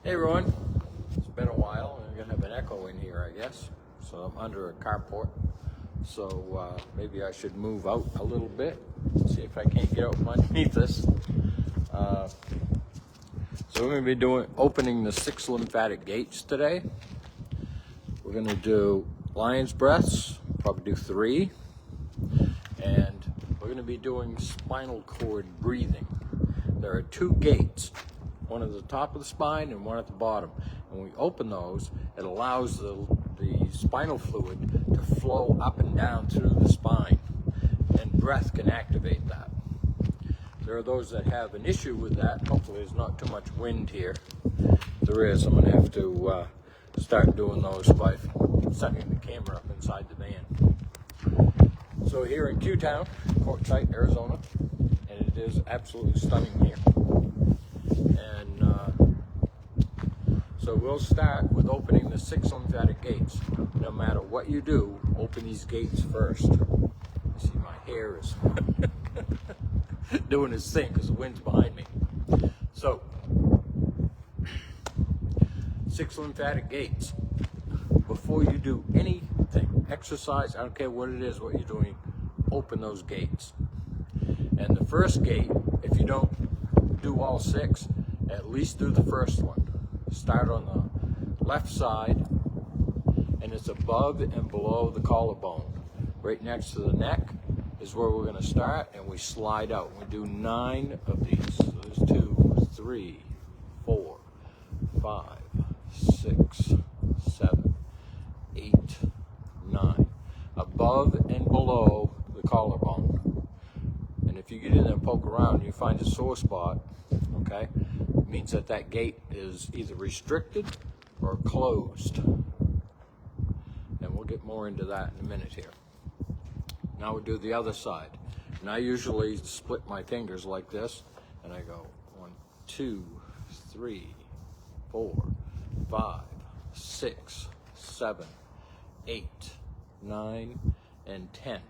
Hey everyone, it's been a while and I'm gonna have an echo in here, I guess. So I'm under a carport. So maybe I should move out a little bit, see if I can't get out from underneath this. So we're gonna be opening the 6 lymphatic gates today. We're gonna do lion's breaths, probably do 3. And we're gonna be doing spinal cord breathing. There are 2 gates. One at the top of the spine and one at the bottom. When we open those, it allows the spinal fluid to flow up and down through the spine, and breath can activate that. There are those that have an issue with that. Hopefully there's not too much wind here. If there is, I'm going to have to start doing those by setting the camera up inside the van. So here in Q-Town, Quartzsite, Arizona, and it is absolutely stunning here. So we'll start with opening the 6 lymphatic gates. No matter what you do, open these gates first. You see my hair is doing its thing because the wind's behind me. So, 6 lymphatic gates. Before you do anything, exercise, I don't care what it is, what you're doing, open those gates. And the first gate, if you don't do all 6, at least do the first one. Start on the left side, and it's above and below the collarbone. Right next to the neck is where we're going to start, and we slide out. We do 9 of these. So there's 2, 3, 4, 5, 6, 7, 8, 9. Above and below the collarbone. And if you get in there and poke around and you find a sore spot, okay, it means that that gate is either restricted or closed. And we'll get more into that in a minute here. Now we'll do the other side. And I usually split my fingers like this, and I go 1, 2, 3, 4, 5, 6, 7, 8, 9, and 10.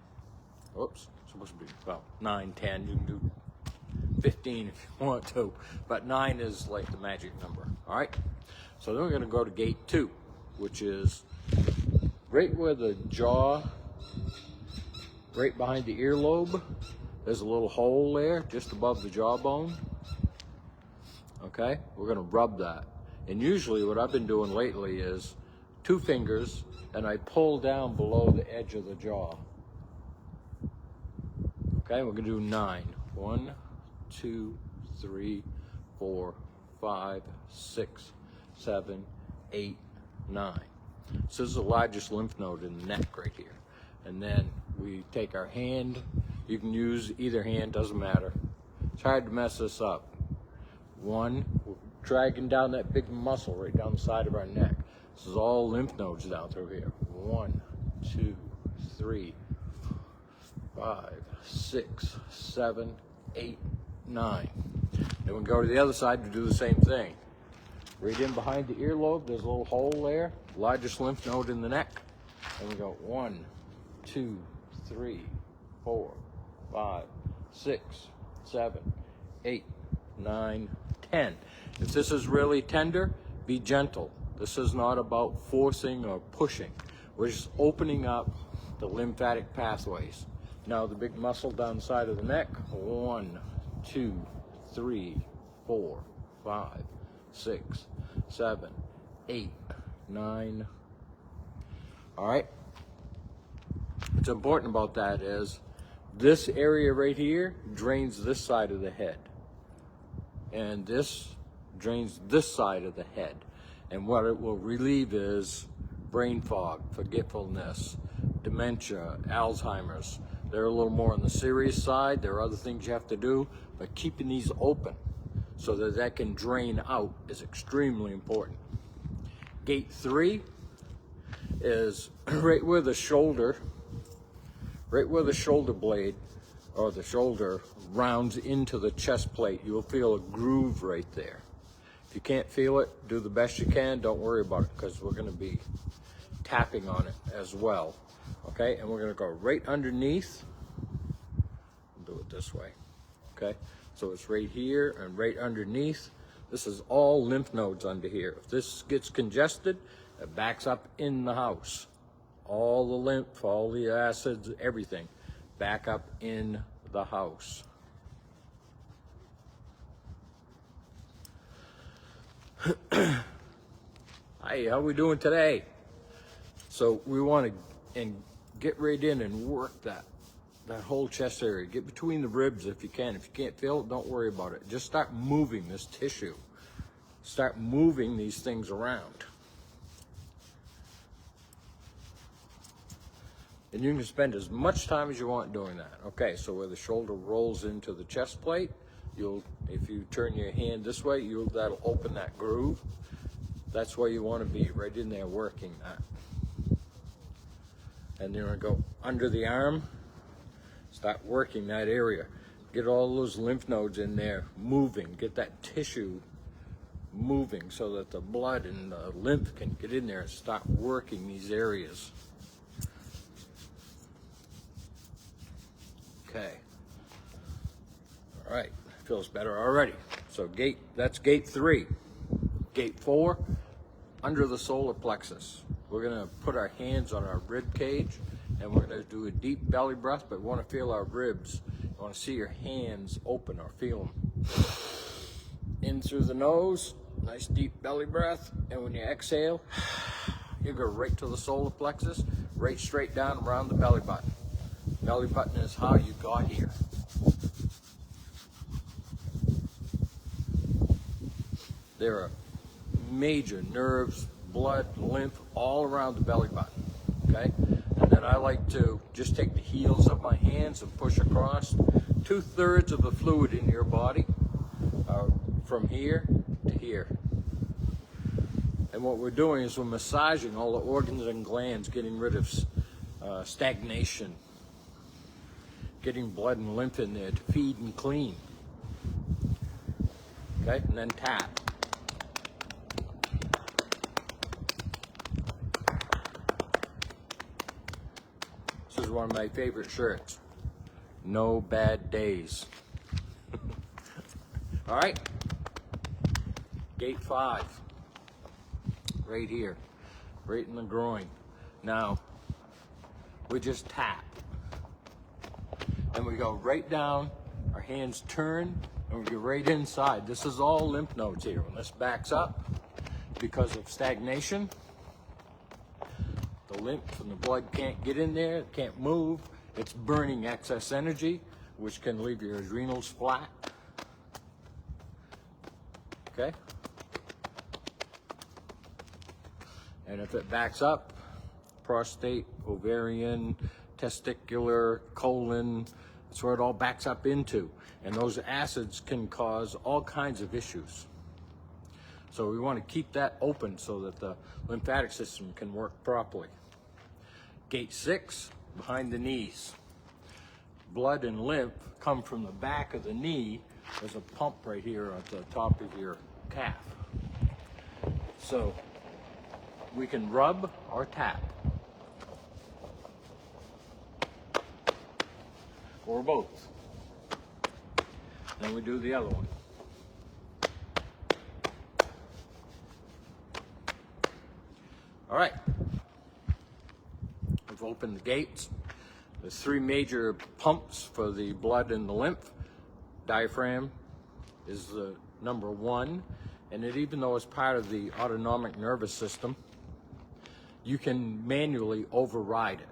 Oops, supposed to be about 9, 10. You can do 15 if you want to, but 9 is like the magic number. All right, so then we're going to go to gate 2, which is right where the jaw, right behind the earlobe. There's a little hole there just above the jawbone. Okay, we're going to rub that, and usually what I've been doing lately is 2 fingers, and I pull down below the edge of the jaw. Okay, we're going to do 9. 1, 2, 3, 4, 5, 6, 7, 8, 9. So this is the largest lymph node in the neck right here. And then we take our hand. You can use either hand, doesn't matter. It's hard to mess this up. 1, we're dragging down that big muscle right down the side of our neck. This is all lymph nodes down through here. 1, 2, 3, 5, 6, 7, 8, 9. Then we go to the other side to do the same thing. Right in behind the earlobe, there's a little hole there, largest lymph node in the neck. And we go 1, 2, 3, 4, 5, 6, 7, 8, 9, 10. If this is really tender, be gentle. This is not about forcing or pushing. We're just opening up the lymphatic pathways. Now the big muscle down the side of the neck, 1, 2, 3, 4, 5, 6, 7, 8, 9. All right. What's important about that is this area right here drains this side of the head, and this drains this side of the head. And what it will relieve is brain fog, forgetfulness, dementia, Alzheimer's. They're a little more on the serious side. There are other things you have to do, but keeping these open so that that can drain out is extremely important. Gate 3 is right where the shoulder blade or the shoulder rounds into the chest plate. You'll feel a groove right there. If you can't feel it, do the best you can. Don't worry about it because we're going to be tapping on it as well. Okay, and we're going to go right underneath. Do it this way. Okay, so it's right here and right underneath This is all lymph nodes under here. If this gets congested, it backs up in the house. All the lymph, all the acids, everything, back up in the house. Hi, how we doing today? So we want to get right in and work that whole chest area. Get between the ribs if you can. If you can't feel it, don't worry about it. Just start moving this tissue. Start moving these things around. And you can spend as much time as you want doing that. Okay, so where the shoulder rolls into the chest plate, if you turn your hand this way, that'll open that groove. That's where you want to be, right in there working that. And you're going to go under the arm, start working that area. Get all those lymph nodes in there moving, get that tissue moving so that the blood and the lymph can get in there and start working these areas. Okay. All right, feels better already. So that's gate 3. Gate 4, under the solar plexus. We're gonna put our hands on our rib cage and we're gonna do a deep belly breath, but we wanna feel our ribs. You wanna see your hands open or feel them. In through the nose, nice deep belly breath, and when you exhale, you go right to the solar plexus, right straight down around the belly button. Belly button is how you got here. There are major nerves, blood, lymph, all around the belly button, okay? And then I like to just take the heels of my hands and push across. 2/3 of the fluid in your body from here to here. And what we're doing is we're massaging all the organs and glands, getting rid of stagnation, getting blood and lymph in there to feed and clean. Okay, and then tap. This is one of my favorite shirts. No bad days. All right, gate 5, right here, right in the groin. Now, we just tap. And we go right down, our hands turn, and we go right inside. This is all lymph nodes here. When this backs up, because of stagnation, the lymph and the blood can't get in there, it can't move. It's burning excess energy, which can leave your adrenals flat. Okay? And if it backs up, prostate, ovarian, testicular, colon, that's where it all backs up into. And those acids can cause all kinds of issues. So we want to keep that open so that the lymphatic system can work properly. Gate 6, behind the knees. Blood and lymph come from the back of the knee. There's a pump right here at the top of your calf. So we can rub or tap. Or both. Then we do the other one. All right. We've opened the gates. There's 3 major pumps for the blood and the lymph. Diaphragm is the number 1, and even though it's part of the autonomic nervous system, you can manually override it.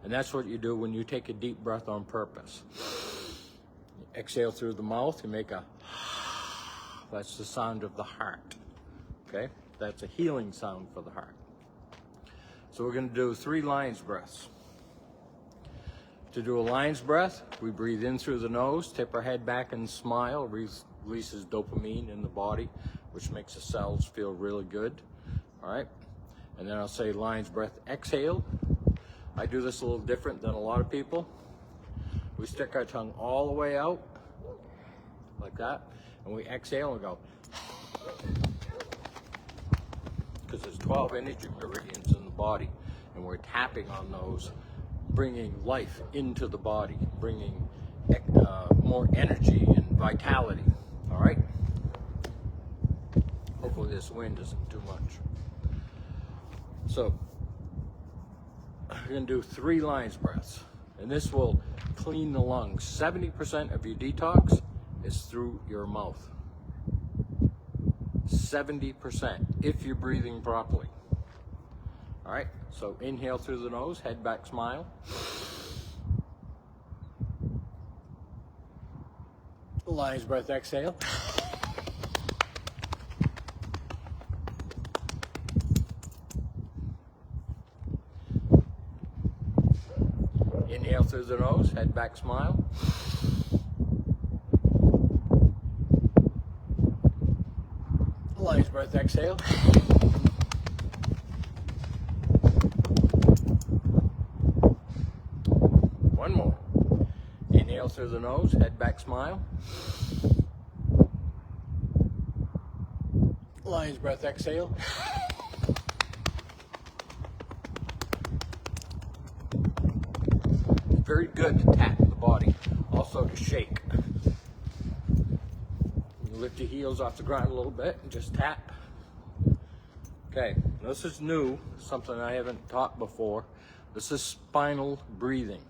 And that's what you do when you take a deep breath on purpose. You exhale through the mouth, you make a, that's the sound of the heart, okay? That's a healing sound for the heart. So we're gonna do 3 lion's breaths. To do a lion's breath, we breathe in through the nose, tip our head back and smile, releases dopamine in the body, which makes the cells feel really good, all right? And then I'll say lion's breath, exhale. I do this a little different than a lot of people. We stick our tongue all the way out, like that, and we exhale and go. Because there's 12 energy meridians in the body, and we're tapping on those, bringing life into the body, bringing more energy and vitality, all right? this wind isn't too much. So we're gonna do 3 Lion's breaths, and this will clean the lungs. 70% of your detox is through your mouth. 70% if you're breathing properly. All right, so inhale through the nose, head back, smile. Lion's breath, exhale. Inhale through the nose, head back, smile. Lion's breath, exhale. One more. Inhale through the nose, head back, smile. Lion's breath, exhale. Very good to tap the body, also to shake. You lift your heels off the ground a little bit and just tap. Okay, this is new, something I haven't taught before. This is spinal breathing.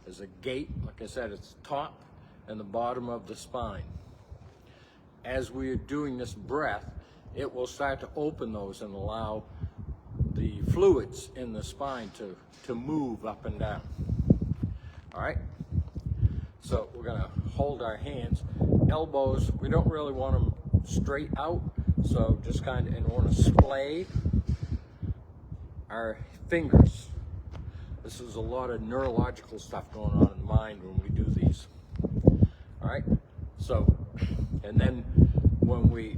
There's a gate, like I said, it's the top and the bottom of the spine. As we're doing this breath, it will start to open those and allow the fluids in the spine to move up and down. All right, so we're gonna hold our hands, elbows, we don't really want them straight out, so just kind of, and want to splay our fingers. This is a lot of neurological stuff going on in the mind when we do these. All right, so, and then when we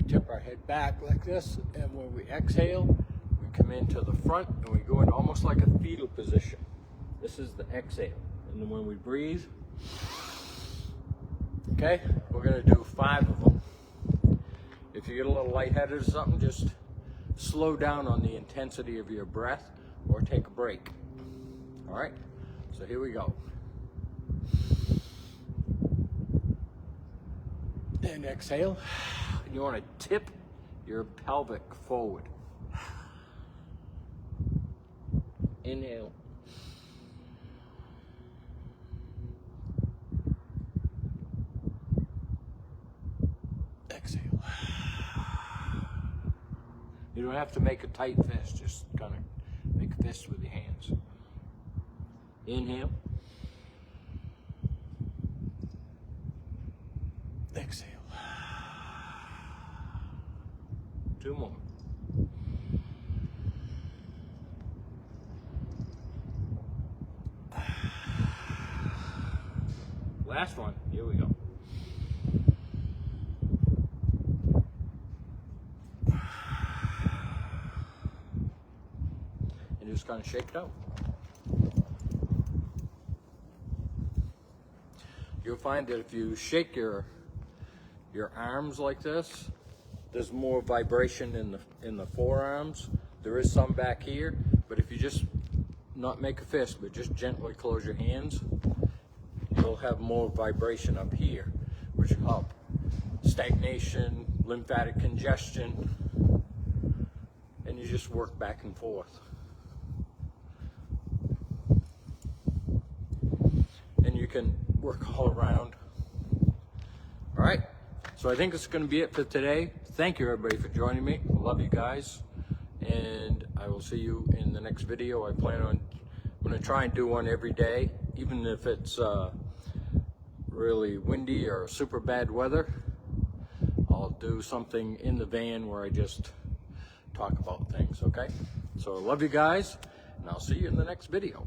tip our head back like this, and when we exhale, we come into the front and we go into almost like a fetal position. This is the exhale. And then when we breathe, okay, we're gonna do 5 of them. If you get a little lightheaded or something, just slow down on the intensity of your breath or take a break. All right, so here we go. And exhale. And you wanna tip your pelvic forward. Inhale. Exhale. You don't have to make a tight fist, just kind of make a fist with your hands. Inhale. Exhale. 2 more. Last one. Here we go. And just kind of shake it out. You'll find that if you shake your arms like this, there's more vibration in the forearms. There is some back here, but if you just not make a fist, but just gently close your hands, you'll have more vibration up here, which will help stagnation, lymphatic congestion, and you just work back and forth. And you can work all around. All right, so I think it's going to be it for today. Thank you everybody for joining me. I love you guys, and I will see you in the next video. I'm going to try and do one every day, even if it's really windy or super bad weather. I'll do something in the van where I just talk about things, okay? So I love you guys, and I'll see you in the next video.